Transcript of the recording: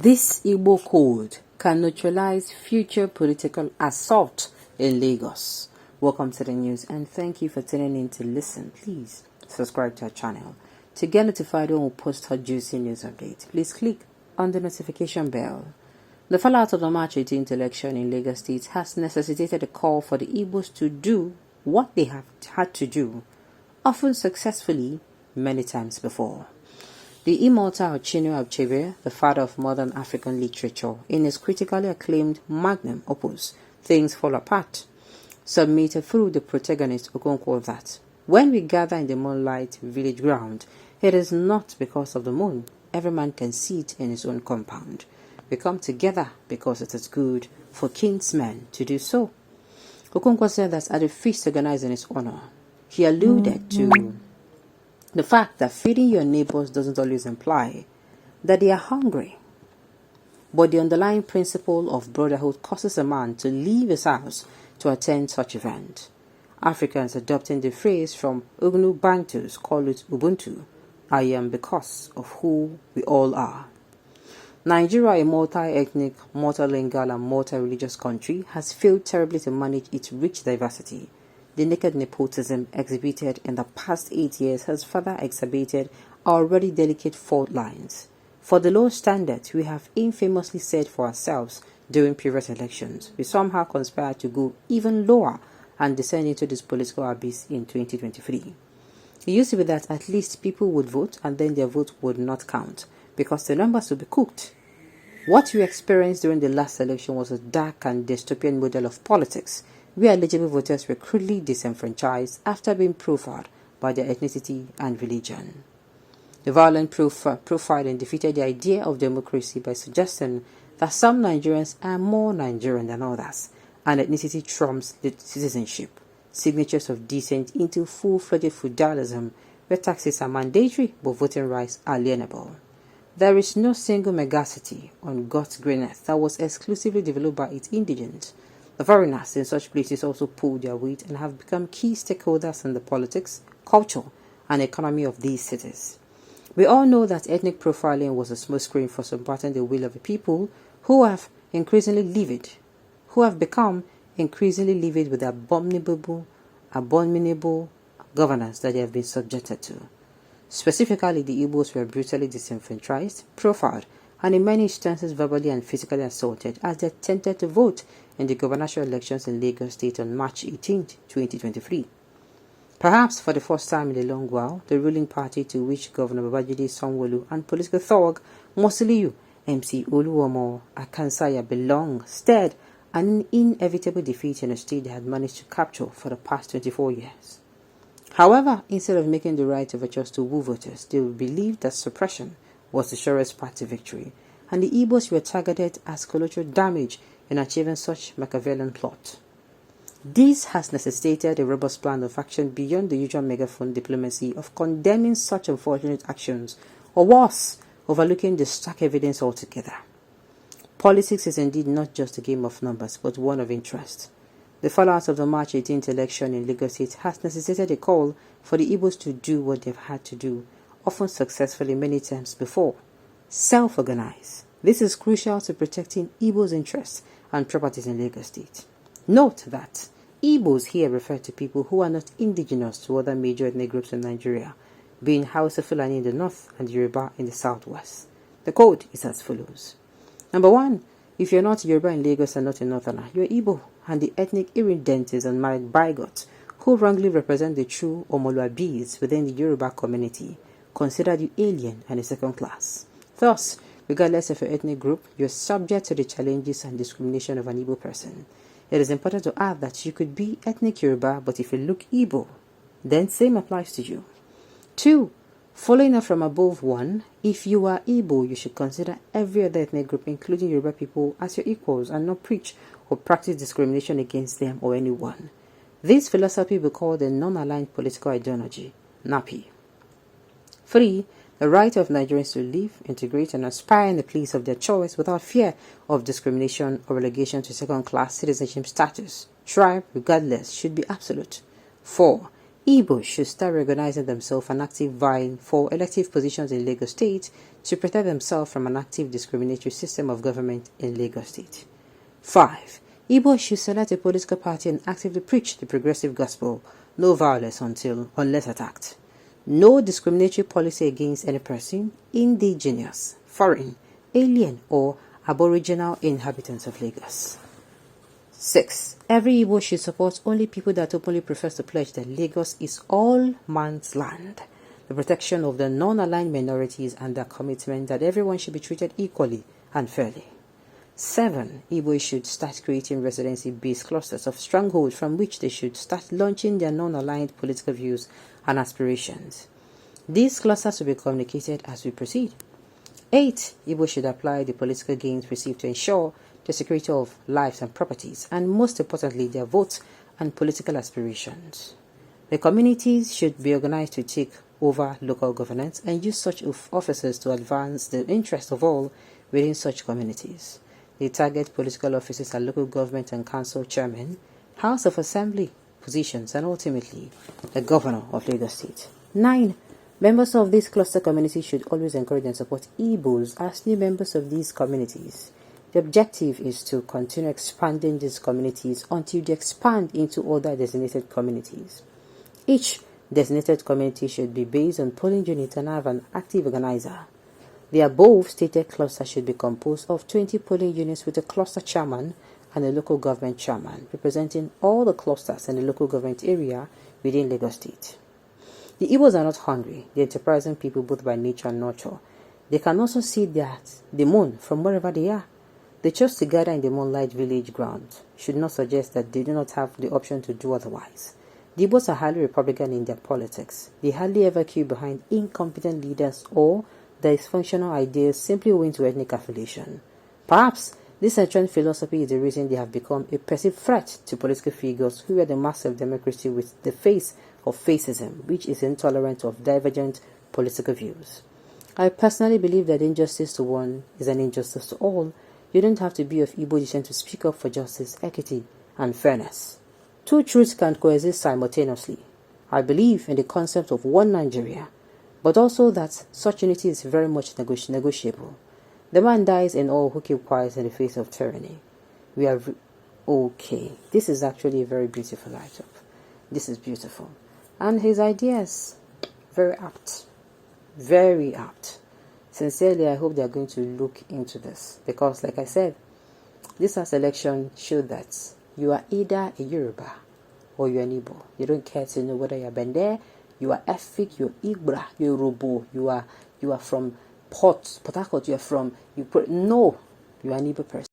This Igbo code can neutralize future political assault in Lagos. Welcome to the news and thank you for tuning in to listen. Please subscribe to our channel. To get notified when we post our juicy news update, please click on the notification bell. The fallout of the March 18th election in Lagos State has necessitated a call for the Igbos to do what they have had to do, often successfully, many times before. The immortal Chinua Achebe, the father of modern African literature, in his critically acclaimed magnum opus, Things Fall Apart, submitted through the protagonist Okonkwo that, when we gather in the moonlight village ground, it is not because of the moon. Every man can see it in his own compound. We come together because it is good for kinsmen to do so. Okonkwo said that at a feast organized in his honor, he alluded to the fact that feeding your neighbors doesn't always imply that they are hungry. But the underlying principle of brotherhood causes a man to leave his house to attend such event. Africans adopting the phrase from Ugnu Bantus call it Ubuntu, I am because of who we all are. Nigeria, a multi-ethnic, multilingual and multi-religious country, has failed terribly to manage its rich diversity. The naked nepotism exhibited in the past 8 years has further exacerbated our already delicate fault lines. For the low standards we have infamously set for ourselves during previous elections, we somehow conspired to go even lower and descend into this political abyss in 2023. It used to be that at least people would vote and then their vote would not count because the numbers would be cooked. What we experienced during the last election was a dark and dystopian model of politics, where eligible voters were crudely disenfranchised after being profiled by their ethnicity and religion. The violent profiling defeated the idea of democracy by suggesting that some Nigerians are more Nigerian than others, and ethnicity trumps citizenship, signatures of descent into full-fledged feudalism where taxes are mandatory but voting rights alienable. There is no single megacity on God's green earth that was exclusively developed by its indigents. The foreigners in such places also pull their weight and have become key stakeholders in the politics, culture, and economy of these cities. We all know that ethnic profiling was a smokescreen for subverting the will of the people who have become increasingly livid with the abominable governance that they have been subjected to. Specifically, the Igbos were brutally disenfranchised, profiled, and in many instances verbally and physically assaulted as they attempted to vote in the gubernatorial elections in Lagos State on March 18, 2023. Perhaps for the first time in a long while, the ruling party to which Governor Babajide Sanwo-Olu and political thug Musiliu MC Oluomo Akansaya belong stared an inevitable defeat in a state they had managed to capture for the past 24 years. However, instead of making the right of a choice to woo voters, they believed that suppression was the surest path to victory, and the Igbos were targeted as collateral damage in achieving such Machiavellian plot. This has necessitated a robust plan of action beyond the usual megaphone diplomacy of condemning such unfortunate actions, or worse, overlooking the stark evidence altogether. Politics is indeed not just a game of numbers, but one of interest. The fallout of the March 18th election in Lagos State has necessitated a call for the Igbos to do what they've had to do, often successfully many times before. Self-organize. This is crucial to protecting Igbos' interests and properties in Lagos State. Note that Igbos here refer to people who are not indigenous to other major ethnic groups in Nigeria, being Hausa Fulani in the north and Yoruba in the southwest. The code is as follows. Number 1. If you're not Yoruba in Lagos and not a northerner, you're Igbo, and the ethnic irredentists and married bigots who wrongly represent the true Omoluabis within the Yoruba community consider you alien and a second class. Thus, regardless of your ethnic group, you're subject to the challenges and discrimination of an Igbo person. It is important to add that you could be ethnic Yoruba, but if you look Igbo, then same applies to you. 2. Following up from above 1, if you are Igbo, you should consider every other ethnic group, including Yoruba people, as your equals and not preach or practice discrimination against them or anyone. This philosophy we call the non-aligned political ideology, NAPI. 3. The right of Nigerians to live, integrate, and aspire in the place of their choice without fear of discrimination or relegation to second-class citizenship status, tribe, regardless, should be absolute. 4. Igbo should start recognizing themselves and active vying for elective positions in Lagos State to protect themselves from an active discriminatory system of government in Lagos State. 5. Igbo should select a political party and actively preach the progressive gospel, no violence unless attacked. No discriminatory policy against any person, indigenous, foreign, alien, or aboriginal inhabitants of Lagos. 6. Every Igbo should support only people that openly profess to pledge that Lagos is all man's land, the protection of the non-aligned minorities, and the commitment that everyone should be treated equally and fairly. 7. Igbo should start creating residency-based clusters of stronghold from which they should start launching their non-aligned political views and aspirations. These clusters will be communicated as we proceed. 8. Igbo should apply the political gains received to ensure the security of lives and properties, and most importantly, their votes and political aspirations. The communities should be organized to take over local governance and use such officers to advance the interests of all within such communities. They target political offices at local government and council chairmen, House of Assembly positions, and ultimately the governor of Lagos State. 9. Members of these cluster communities should always encourage and support Igbos as new members of these communities. The objective is to continue expanding these communities until they expand into other designated communities. Each designated community should be based on polling unit and have an active organizer. The above stated cluster should be composed of 20 polling units with a cluster chairman and a local government chairman, representing all the clusters in the local government area within Lagos State. The Igbos are not hungry. They are enterprising people both by nature and nurture. They can also see the moon from wherever they are. They chose to gather in the Moonlight Village ground. Should not suggest that they do not have the option to do otherwise. The Igbos are highly Republican in their politics. They hardly ever queue behind incompetent leaders or dysfunctional ideas simply owing to ethnic affiliation. Perhaps this entrenched philosophy is the reason they have become a perceived threat to political figures who are the master of democracy with the face of fascism, which is intolerant of divergent political views. I personally believe that injustice to one is an injustice to all. You don't have to be of Igbo descent to speak up for justice, equity, and fairness. Two truths can coexist simultaneously. I believe in the concept of one Nigeria, but also that such unity is very much negotiable. The man dies in all who keep quiet in the face of tyranny. We are okay. This is actually a very beautiful write-up. This is beautiful. And his ideas, very apt. Very apt. Sincerely, I hope they are going to look into this. Because, like I said, this last election showed that you are either a Yoruba or you're an Igbo. You don't care to know whether you're Bende, you are Efik, you're Igbra, you're Robo, you are from Port Harcourt, you're from... no, you are an Igbo person.